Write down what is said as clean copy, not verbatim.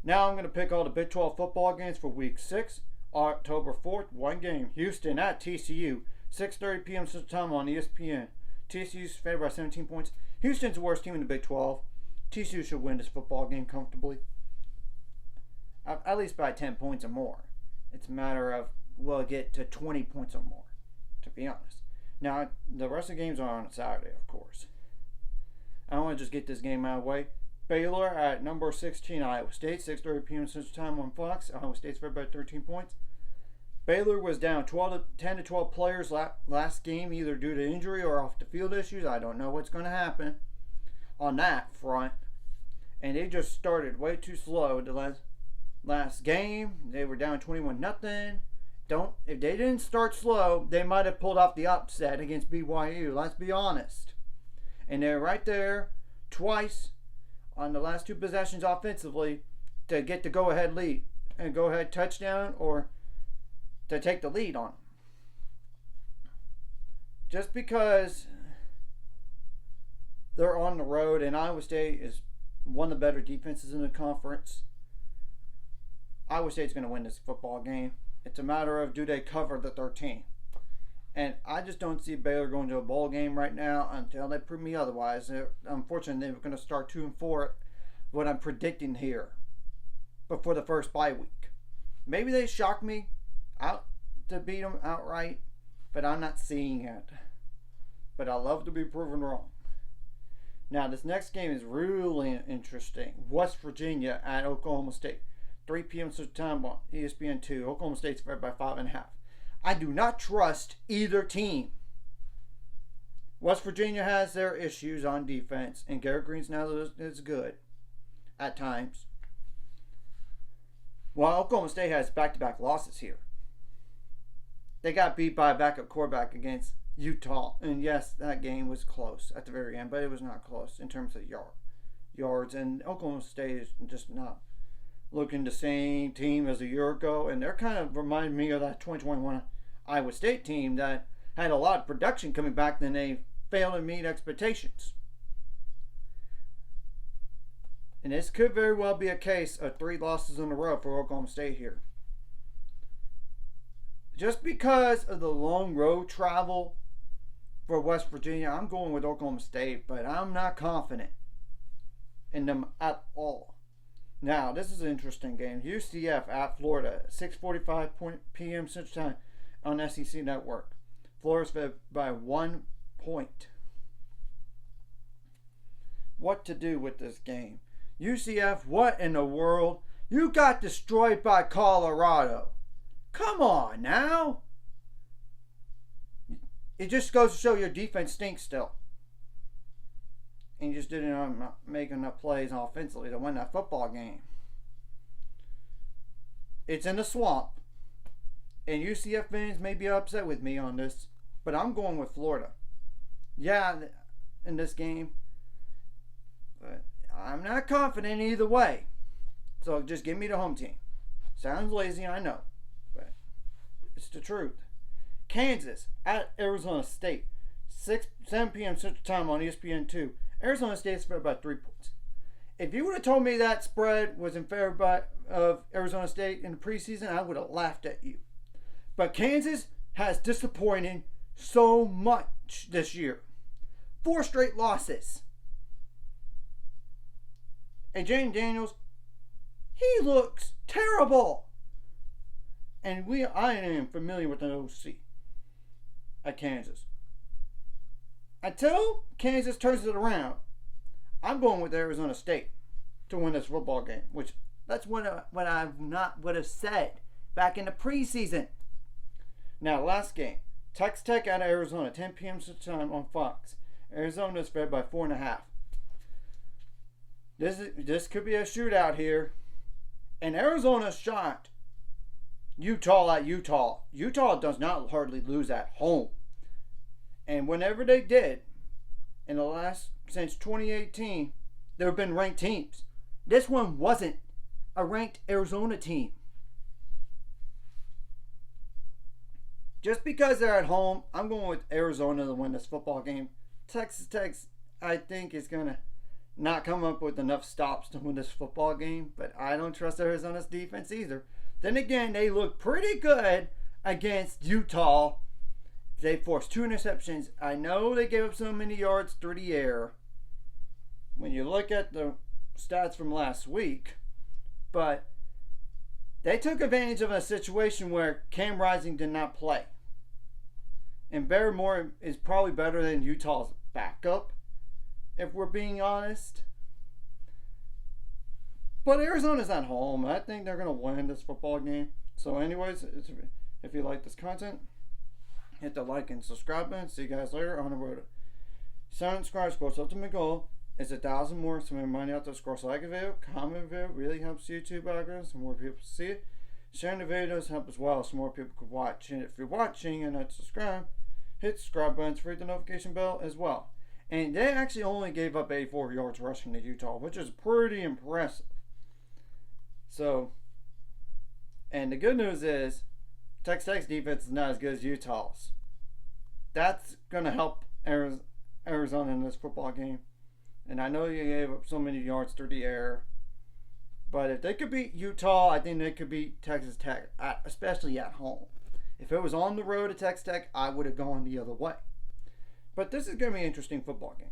Now I'm going to pick all the Big 12 football games for Week 6, October 4th. One game, Houston at TCU, 6:30 p.m. Central Time on ESPN. TCU's favored by 17 points. Houston's the worst team in the Big 12. TCU should win this football game comfortably, at least by 10 points or more. It's a matter of will it get to 20 points or more, to be honest. Now, the rest of the games are on Saturday, of course. I want to just get this game out of the way. Baylor at number 16, Iowa State, 6:30 p.m. Central Time on Fox. Iowa State's favored by 13 points. Baylor was down 10 to 12 players last game, either due to injury or off the field issues. I don't know what's going to happen on that front. And they just started way too slow the last game. They were down 21-0. If they didn't start slow, they might have pulled off the upset against BYU. Let's be honest. And they're right there twice on the last two possessions offensively to get the go-ahead lead and go-ahead touchdown or to take the lead on them. Just because they're on the road and Iowa State is one of the better defenses in the conference, Iowa State's going to win this football game. It's a matter of do they cover the 13. And I just don't see Baylor going to a bowl game right now until they prove me otherwise. Unfortunately, they're going to start 2-4, what I'm predicting here, before the first bye week. Maybe they shock me out to beat them outright, but I'm not seeing it. But I love to be proven wrong. Now, this next game is really interesting. West Virginia at Oklahoma State. 3 p.m. Central Time on ESPN2. Oklahoma State's favored by 5.5. I do not trust either team. West Virginia has their issues on defense, and Garrett Green's now is good at times. While Oklahoma State has back-to-back losses here. They got beat by a backup quarterback against Utah. And yes, that game was close at the very end, but it was not close in terms of yards. And Oklahoma State is just not looking the same team as a year ago. And they're kind of reminding me of that 2021 Iowa State team that had a lot of production coming back, then they failed to meet expectations. And this could very well be a case of 3 losses in a row for Oklahoma State here. Just because of the long road travel for West Virginia, I'm going with Oklahoma State, but I'm not confident in them at all. Now, this is an interesting game. UCF at Florida, 6:45 p.m. Central Time on SEC Network. Florida's favored by 1 point. What to do with this game? UCF, what in the world? You got destroyed by Colorado. Come on now. It just goes to show your defense stinks still. And you just didn't make enough plays offensively to win that football game. It's in the swamp. And UCF fans may be upset with me on this, but I'm going with Florida. Yeah, in this game. But I'm not confident either way. So just give me the home team. Sounds lazy, I know. But it's the truth. Kansas at Arizona State. 7 p.m. Central Time on ESPN2. Arizona State's favored by 3 points. If you would have told me that spread was in favor of Arizona State in the preseason, I would have laughed at you. But Kansas has disappointed so much this year. 4 straight losses. And Jayden Daniels, he looks terrible. And I am familiar with the OC at Kansas. Until Kansas turns it around, I'm going with Arizona State to win this football game, which that's what I would have said back in the preseason. Now, last game, Texas Tech at Arizona, 10 p.m. Central Time on Fox. Arizona is favored by 4.5. This could be a shootout here, and Arizona shot Utah at Utah. Utah does not hardly lose at home. And whenever they did, since 2018, there have been ranked teams. This one wasn't a ranked Arizona team. Just because they're at home, I'm going with Arizona to win this football game. Texas Tech, I think, is going to not come up with enough stops to win this football game, but I don't trust Arizona's defense either. Then again, they look pretty good against Utah. They forced 2 interceptions. I know they gave up so many yards through the air when you look at the stats from last week, but they took advantage of a situation where Cam Rising did not play. And Barrymore is probably better than Utah's backup, if we're being honest. But Arizona's at home. I think they're going to win this football game. So anyways, if you like this content, hit the like and subscribe button. See you guys later on the road. 7 subscribers, Sports Ultimate goal is 1,000 more. So remind you out to, of course, like a video, comment a video. Really helps YouTube algorithms so more people see it. Sharing the videos help as well so more people can watch. And if you're watching and not subscribed, hit the subscribe button to hit the notification bell as well. And they actually only gave up 84 yards rushing to Utah, which is pretty impressive. So, and the good news is, Texas Tech's defense is not as good as Utah's. That's going to help Arizona in this football game. And I know you gave up so many yards through the air. But if they could beat Utah, I think they could beat Texas Tech, especially at home. If it was on the road at Texas Tech, I would have gone the other way. But this is going to be an interesting football game.